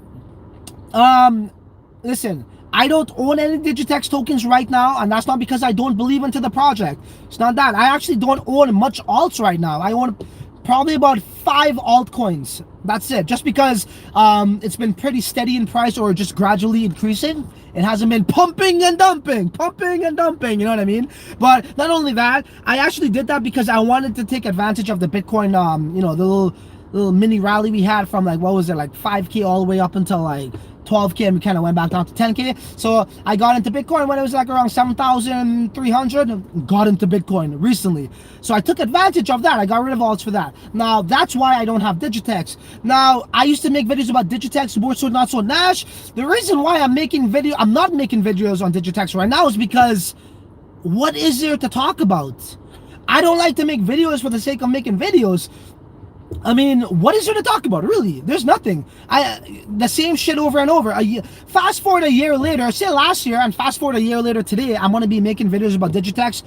A: listen, I don't own any Digitex tokens right now, and that's not because I don't believe into the project. It's not that. I actually don't own much alts right now. I own probably about 5 altcoins. That's it. Just because it's been pretty steady in price or just gradually increasing. It hasn't been pumping and dumping, you know what I mean? But not only that, I actually did that because I wanted to take advantage of the Bitcoin, you know, the little mini rally we had from like, what was it, like 5K all the way up until like 12K, and we kind of went back down to 10K. So I got into Bitcoin when it was like around 7,300. Got into Bitcoin recently. So I took advantage of that. I got rid of alts for that. Now, that's why I don't have Digitex. Now, I used to make videos about Digitex, more so not so Nash. The reason why I'm not making videos on Digitex right now is because what is there to talk about? I don't like to make videos for the sake of making videos. I mean, what is there to talk about? Really, there's nothing. The same shit over and over. Fast forward a year later, say last year, and fast forward a year later today, I'm going to be making videos about Digitex.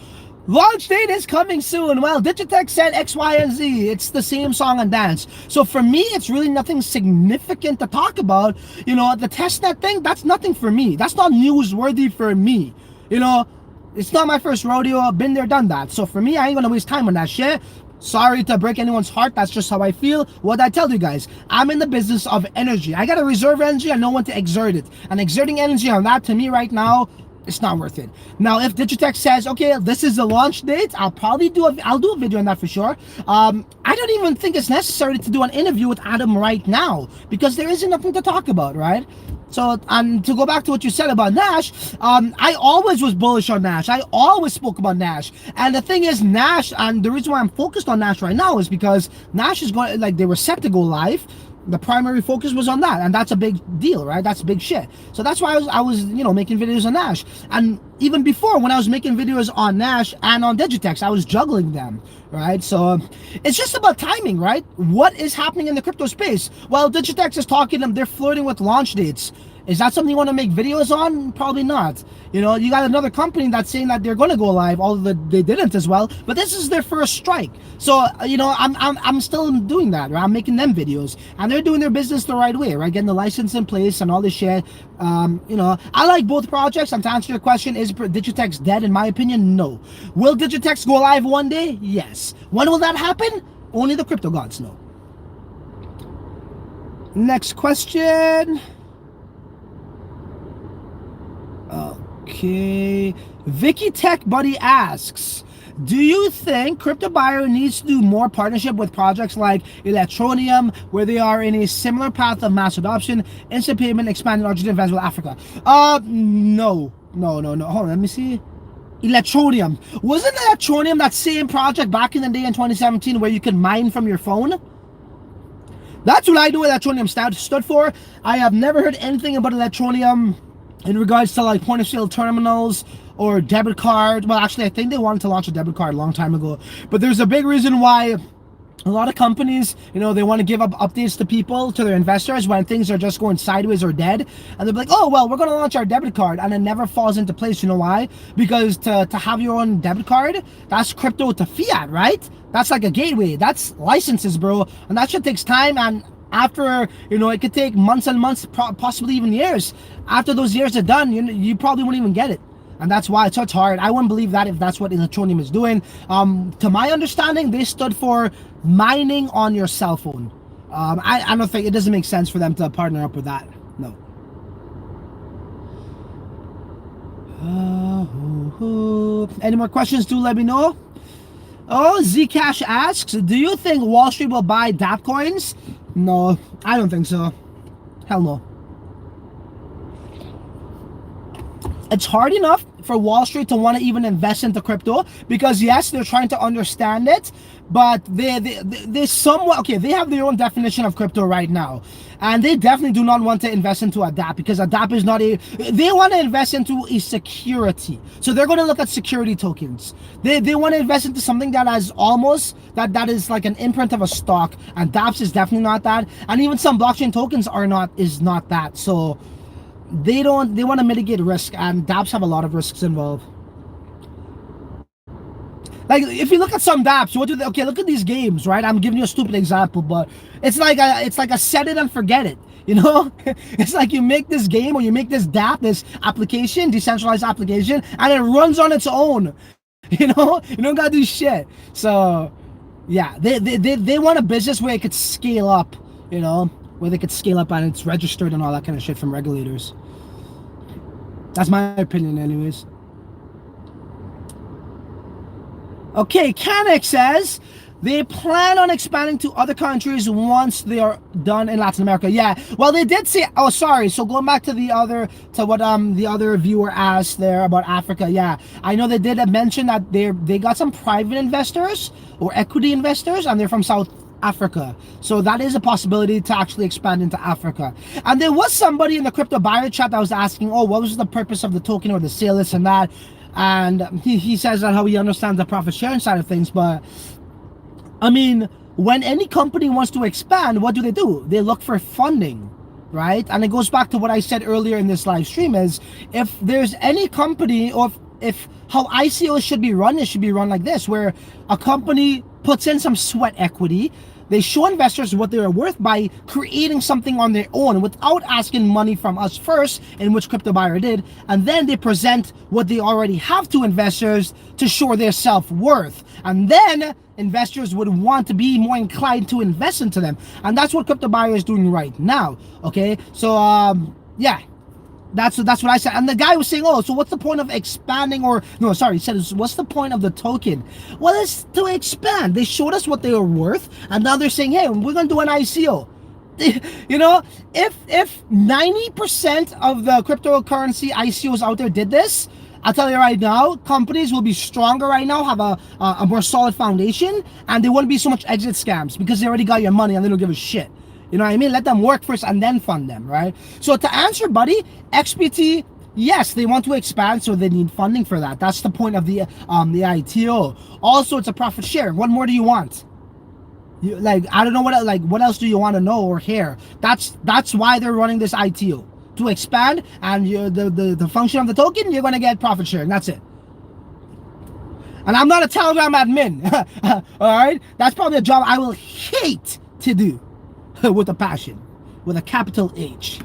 A: Launch date is coming soon. Well, Digitex said X, Y, and Z. It's the same song and dance. So for me, it's really nothing significant to talk about. You know, the testnet thing, that's nothing for me. That's not newsworthy for me. You know, it's not my first rodeo. I've been there, done that. So for me, I ain't going to waste time on that shit. Sorry to break anyone's heart. That's just how I feel. What I tell you guys, I'm in the business of energy. I got to reserve energy. I know when to exert it. And exerting energy on that, to me right now, it's not worth it. Now, if Digitex says, okay, this is the launch date, I'll do a video on that for sure. I don't even think it's necessary to do an interview with Adam right now because there isn't nothing to talk about, right? So, and to go back to what you said about Nash, I always was bullish on Nash. I always spoke about Nash. And the thing is, Nash, and the reason why I'm focused on Nash right now is because Nash is going, like, they were set to go live. The primary focus was on that, and that's a big deal, right? That's big shit. So that's why I was you know, making videos on Nash. And even before, when I was making videos on Nash and on Digitex, I was juggling them, right? So it's just about timing, right? What is happening in the crypto space? Well, Digitex is talking, they're flirting with launch dates. Is that something you want to make videos on? Probably not. You know, you got another company that's saying that they're going to go live, although they didn't as well. But this is their first strike. So, you know, I'm still doing that, right? I'm making them videos. And they're doing their business the right way, right? Getting the license in place and all this shit. You know, I like both projects. And to answer your question, is Digitex dead? In my opinion, no. Will Digitex go live one day? Yes. When will that happen? Only the crypto gods know. Next question. Okay, Vicky Tech Buddy asks, do you think Cryptobuyer needs to do more partnership with projects like Electronium, where they are in a similar path of mass adoption, instant payment, expanding Argentina, Venezuela, Africa? No. Hold on, let me see. Electronium. Wasn't Electronium that same project back in the day in 2017 where you could mine from your phone? That's what I knew Electronium stood for. I have never heard anything about Electronium in regards to like point of sale terminals or debit card. Well, actually, I think they wanted to launch a debit card a long time ago. But there's a big reason why a lot of companies, you know, they want to give up updates to people, to their investors when things are just going sideways or dead. And they're like, oh, well, we're going to launch our debit card. And it never falls into place. You know why? Because to have your own debit card, that's crypto to fiat, right? That's like a gateway. That's licenses, bro. And that shit takes time. And after, you know, it could take months and months, possibly even years. After those years are done, you probably won't even get it. And that's why it's such hard. I wouldn't believe that if that's what Electronium is doing. To my understanding, they stood for mining on your cell phone. I don't think, it doesn't make sense for them to partner up with that. No. Any more questions, do let me know. Oh, Zcash asks, do you think Wall Street will buy DApp coins? No, I don't think so. Hell no. It's hard enough for Wall Street to want to even invest into crypto, because yes, they're trying to understand it, but they somewhat, okay, they have their own definition of crypto right now, and they definitely do not want to invest into a DApp, because a DApp is not a, they want to invest into a security. So they're going to look at security tokens. They want to invest into something that has almost, that is like an imprint of a stock, and dApps is definitely not that, and even some blockchain tokens is not that. So they want to mitigate risk, and dApps have a lot of risks involved. Like, if you look at some dApps, what do they, okay, look at these games, right? I'm giving you a stupid example, but it's like a set it and forget it, you know? It's like you make this game, or you make this dApp, this application, decentralized application, and it runs on its own. You know, you don't gotta do shit. So yeah, they want a business where it could scale up, you know, where they could scale up and it's registered and all that kind of shit from regulators. That's my opinion anyways. Okay, Canik says they plan on expanding to other countries once they are done in Latin America. Yeah, well, they did say, oh, sorry. So going back to what the other viewer asked there about Africa. Yeah, I know they did mention that they got some private investors or equity investors, and they're from South Africa. So that is a possibility to actually expand into Africa. And there was somebody in the Cryptobuyer chat that was asking, oh, what was the purpose of the token or the sale, this and that. And he says that how he understands the profit sharing side of things, but I mean, when any company wants to expand, what do? They look for funding, right? And it goes back to what I said earlier in this live stream, is if there's any company, or if how ICOs should be run, it should be run like this, where a company puts in some sweat equity. They show investors what they're worth by creating something on their own without asking money from us first, in which Cryptobuyer did, and then they present what they already have to investors to show their self-worth. And then investors would want to be more inclined to invest into them. And that's what Cryptobuyer is doing right now. Okay, so yeah. That's what I said. And the guy was saying, oh, so what's the point of expanding, or no, sorry, he said, what's the point of the token? Well, it's to expand. They showed us what they were worth, and now they're saying, hey, we're going to do an ICO. You know, if 90% of the cryptocurrency ICOs out there did this, I'll tell you right now, companies will be stronger right now, have a more solid foundation, and there wouldn't be so much exit scams, because they already got your money and they don't give a shit. You know what I mean? Let them work first and then fund them, right? So to answer, buddy, XBT, yes, they want to expand, so they need funding for that. That's the point of the ITO. Also, it's a profit share. What more do you want? Like, I don't know what else do you want to know or hear? That's why they're running this ITO, to expand, and the function of the token, you're going to get profit sharing. That's it. And I'm not a Telegram admin. All right? That's probably a job I will hate to do. With a passion, with a capital H,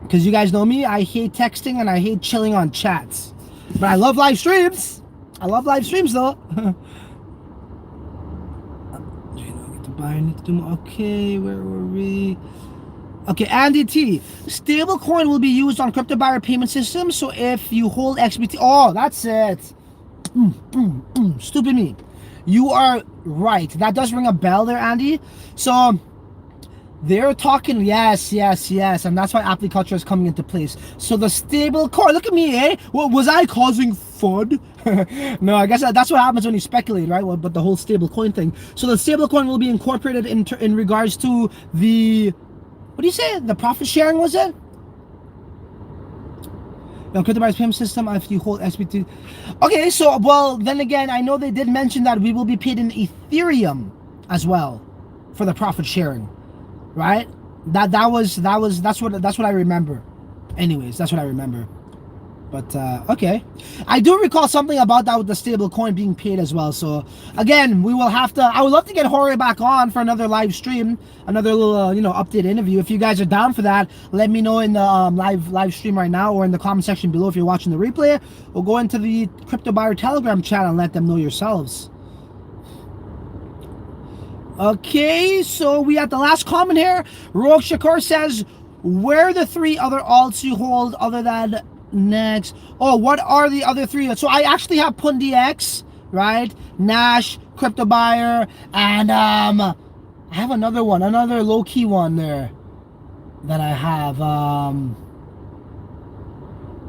A: because you guys know me, I hate texting and I hate chilling on chats, but I love live streams. I love live streams though. Okay, where were we? Okay, Andy T, stablecoin will be used on Cryptobuyer payment systems, so if you hold XBT, oh, that's it. Stupid me. You are right. That does ring a bell there, Andy. So they're talking, yes, and that's why Applicature is coming into place. So the stable coin, look at me, eh? What was I causing FUD? No, I guess that's what happens when you speculate, right? Well, but the whole stable coin thing. So the stable coin will be incorporated in regards to the, what do you say? The profit sharing, was it? Cryptobuyer's payment system if you hold SBT. Okay, so well, then again, I know they did mention that we will be paid in Ethereum as well for the profit sharing, right? That's what I remember. Anyways, that's what I remember. But okay, I do recall something about that with the stable coin being paid as well. So again, we will have to, I would love to get Jorge back on for another live stream, another little update interview. If you guys are down for that, let me know in the live stream right now, or in the comment section below if you're watching the replay, or go into the Cryptobuyer Telegram channel and let them know yourselves. Okay, so we have the last comment here. Rogue Shakur says, where are the 3 other alts you hold other than next? Oh, what are the other 3? So I actually have Pundi X, right? Nash, Cryptobuyer, and I have another one, another low-key one there that I have.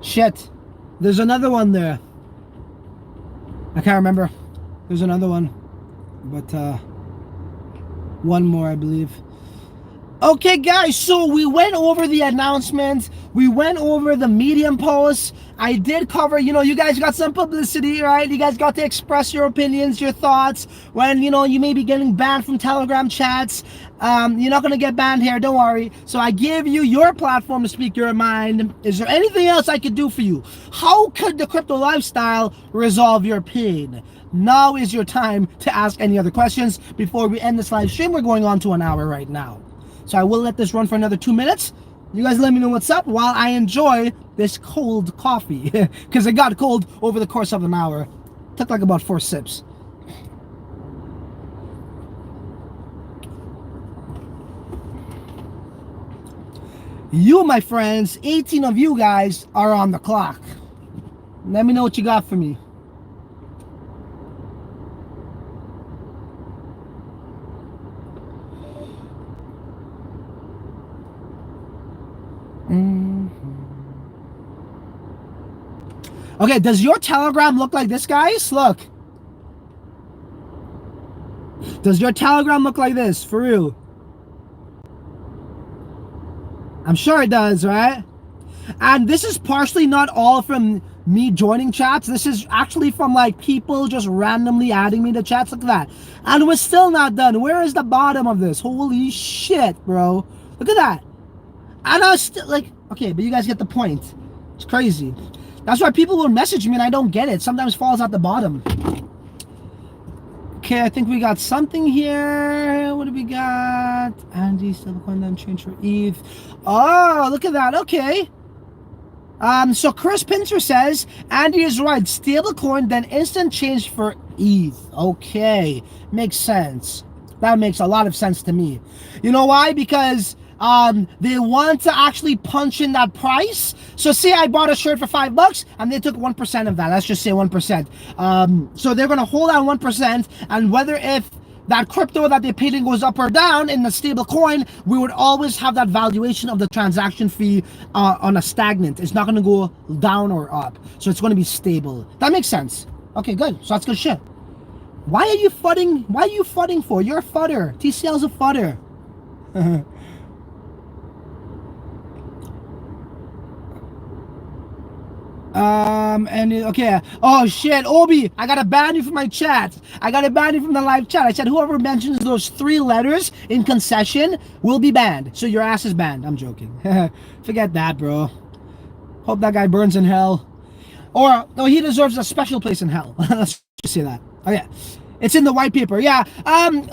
A: Shit. There's another one there. I can't remember. There's another one. But one more, I believe. Okay, guys, so we went over the announcement. We went over the Medium posts. I did cover, you guys got some publicity, right? You guys got to express your opinions, your thoughts. When, you may be getting banned from Telegram chats. You're not going to get banned here, don't worry. So I give you your platform to speak your mind. Is there anything else I could do for you? How could the crypto lifestyle resolve your pain? Now is your time to ask any other questions. Before we end this live stream, we're going on to an hour right now. So I will let this run for another 2 minutes. You guys let me know what's up while I enjoy this cold coffee. Because it got cold over the course of an hour. Took like about 4 sips. You, my friends, 18 of you guys are on the clock. Let me know what you got for me. Okay, does your Telegram look like this, guys? Look. Does your Telegram look like this? For real. I'm sure it does, right? And this is partially not all from me joining chats. This is actually from like people just randomly adding me to chats. Look at that. And we're still not done. Where is the bottom of this? Holy shit, bro. Look at that. And I was still like, okay, but you guys get the point. It's crazy. That's why people will message me and I don't get it. Sometimes falls at the bottom. Okay, I think we got something here. What do we got? Andy, stablecoin then change for ETH. Oh, look at that. Okay. So Chris Pinter says, Andy is right. Stablecoin then instant change for ETH. Okay. Makes sense. That makes a lot of sense to me. You know why? Because they want to actually punch in that price. So say I bought a shirt for $5 and they took 1% of that. Let's just say 1%. So they're going to hold on 1%, and whether if that crypto that they paid in goes up or down in the stable coin, we would always have that valuation of the transaction fee on a stagnant. It's not going to go down or up. So it's going to be stable. That makes sense. Okay, good. So that's good shit. Why are you fudding? Why are you fudding for? You're a fudder. TCL's a fudder. Okay. Oh shit, Obi, I gotta ban you from my chat. I gotta ban you from the live chat. I said whoever mentions those 3 letters in concession will be banned. So your ass is banned. I'm joking. Forget that, bro. Hope that guy burns in hell. Or, no, he deserves a special place in hell. Let's just say that. Oh yeah. It's in the white paper. Yeah.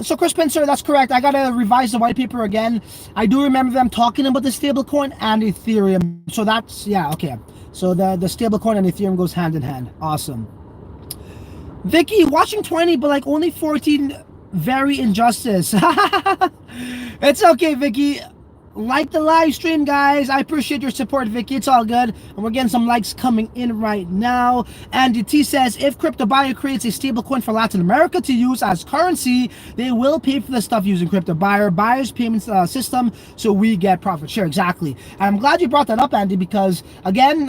A: So Chris Spencer, that's correct. I gotta revise the white paper again. I do remember them talking about the stablecoin and Ethereum. So that's, yeah, okay. So the stablecoin and Ethereum goes hand in hand. Awesome. Vicky, watching 20, but like only 14. Very injustice. It's okay, Vicky. Like the live stream, guys. I appreciate your support, Vicky. It's all good. And we're getting some likes coming in right now. Andy T says, if Cryptobuyer creates a stablecoin for Latin America to use as currency, they will pay for the stuff using Cryptobuyer, buyer's payment system, so we get profit share. Exactly. And I'm glad you brought that up, Andy, because, again,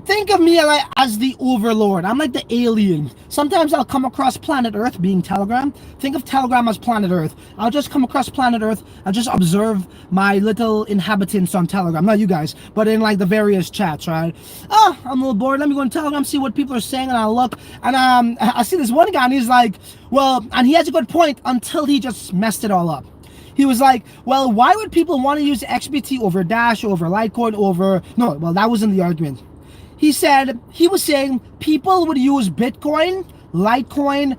A: think of me like as the overlord. I'm like the alien. Sometimes I'll come across planet Earth, being Telegram. Think of Telegram as planet Earth. I'll just come across planet Earth and just observe my little inhabitants on Telegram. Not you guys, but in like the various chats, right? Oh, I'm a little bored. Let me go on Telegram, see what people are saying, and I'll look. And I see this one guy, and he's like, well, and he has a good point until he just messed it all up. He was like, well, why would people want to use XBT over Dash, over Litecoin, over... No, well, that wasn't the argument. He was saying people would use Bitcoin, Litecoin,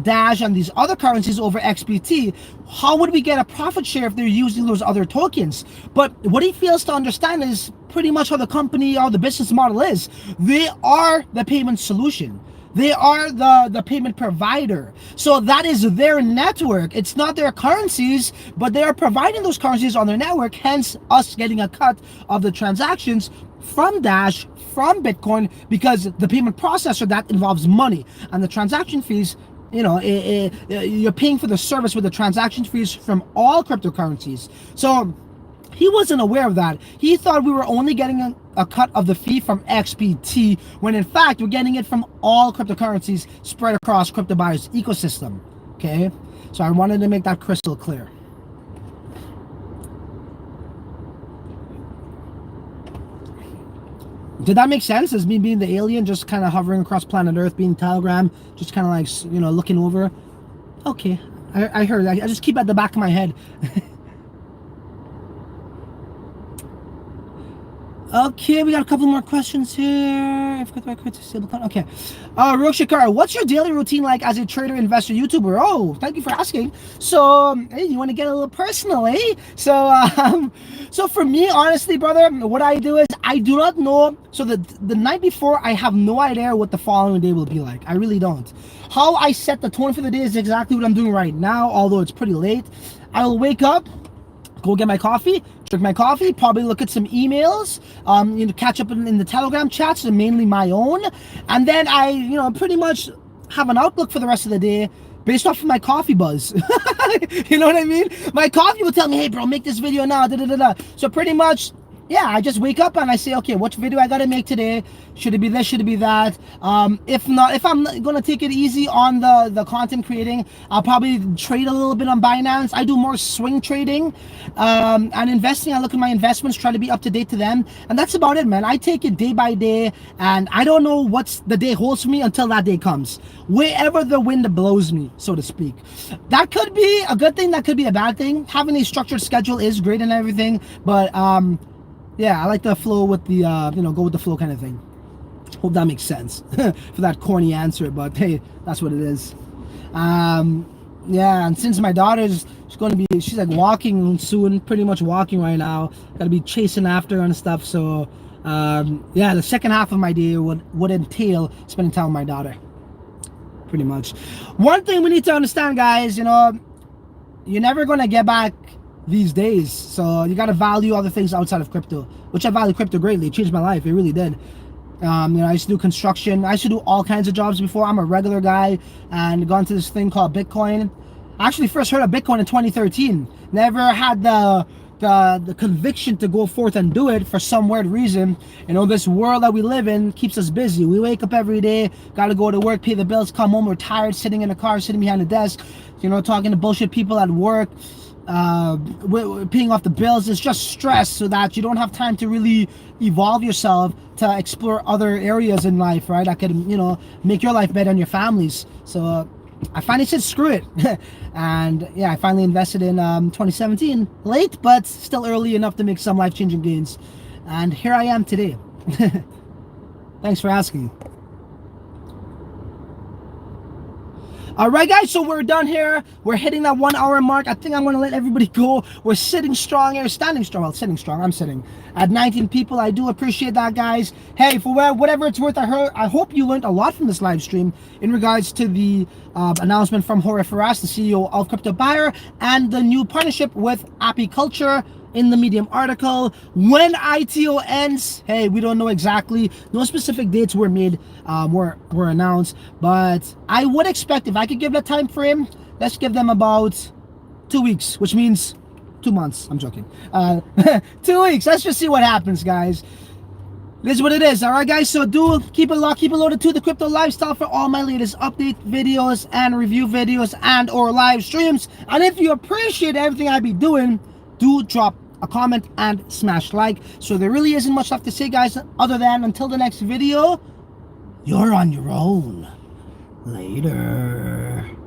A: Dash, and these other currencies over XBT. How would we get a profit share if they're using those other tokens? But what he fails to understand is pretty much how the company or the business model is. They are the payment solution. They are the payment provider. So that is their network. It's not their currencies, but they are providing those currencies on their network, hence us getting a cut of the transactions from Dash, from Bitcoin, because the payment processor, that involves money. And the transaction fees, you're paying for the service with the transaction fees from all cryptocurrencies. So he wasn't aware of that. He thought we were only getting a cut of the fee from XBT, when in fact we're getting it from all cryptocurrencies spread across Cryptobuyer's ecosystem. Okay, so I wanted to make that crystal clear. Did that make sense? As me being the alien, just kind of hovering across planet Earth, being Telegram, just kind of like, you know, looking over. Okay, I heard. I just keep at the back of my head. Okay, we got a couple more questions here. I forgot my stablecoin. Okay. Roshikar, what's your daily routine like as a trader, investor, YouTuber? Oh, thank you for asking. So, hey, you want to get a little personal, eh? So for me, honestly, brother, what I do is I do not know. So the night before, I have no idea what the following day will be like. I really don't. How I set the tone for the day is exactly what I'm doing right now, although it's pretty late. I will wake up, go get my coffee, drink my coffee, probably look at some emails, you know, catch up in the Telegram chats, mainly my own, and then I, you know, pretty much have an outlook for the rest of the day based off of my coffee buzz. You know what I mean? My coffee will tell me, hey bro, make this video now, da da da da. So pretty much, yeah, I just wake up and I say, okay, which video I gotta make today? Should it be this? Should it be that? If not, if I'm gonna take it easy on the content creating, I'll probably trade a little bit on Binance. I do more swing trading, and investing. I look at my investments, try to be up to date to them, and that's about it, man. I take it day by day, and I don't know what's the day holds for me until that day comes. Wherever the wind blows me, so to speak. That could be a good thing. That could be a bad thing. Having a structured schedule is great and everything, but yeah, I like to flow with the, you know, go with the flow kind of thing. Hope that makes sense for that corny answer, but hey, that's what it is. Yeah, and since my daughter's going to be, she's like walking soon, pretty much walking right now. Got to be chasing after her and stuff. So, yeah, the second half of my day would entail spending time with my daughter. Pretty much. One thing we need to understand, guys, you know, you're never going to get back these days, so you got to value other things outside of crypto, which I value crypto greatly. It changed my life, it really did. You know, I used to do construction, I used to do all kinds of jobs before. I'm a regular guy and gone to this thing called Bitcoin. I actually first heard of Bitcoin in 2013. Never had the conviction to go forth and do it for some weird reason. You know, this world that we live in keeps us busy. We wake up every day, gotta go to work, pay the bills, come home, we're tired, sitting in the car, sitting behind the desk, you know, talking to bullshit people at work, paying off the bills. Is just stress, so that you don't have time to really evolve yourself, to explore other areas in life, right? That could, you know, make your life better and your family's. So I finally said screw it. And yeah, I finally invested in 2017. Late, but still early enough to make some life-changing gains. And here I am today. Thanks for asking. All right, guys, so we're done here. We're hitting that 1 hour mark. I think I'm going to let everybody go. We're sitting strong here, standing strong. Well, sitting strong. I'm sitting at 19 people. I do appreciate that, guys. Hey, for whatever it's worth, I hope you learned a lot from this live stream in regards to the announcement from Jorge Farias, the CEO of Cryptobuyer, and the new partnership with Applicature. In the Medium article, when ITO ends, hey, we don't know exactly. No specific dates were made, were announced, but I would expect, if I could give that time frame, let's give them about 2 weeks, which means 2 months. I'm joking. 2 weeks. Let's just see what happens, guys. This is what it is. All right, guys, so do keep it locked, keep it loaded to the Crypto Lifestyle for all my latest update videos and review videos and or live streams. And if you appreciate everything I be doing, do drop a comment and smash like. So there really isn't much left to say, guys, other than until the next video, you're on your own. Later.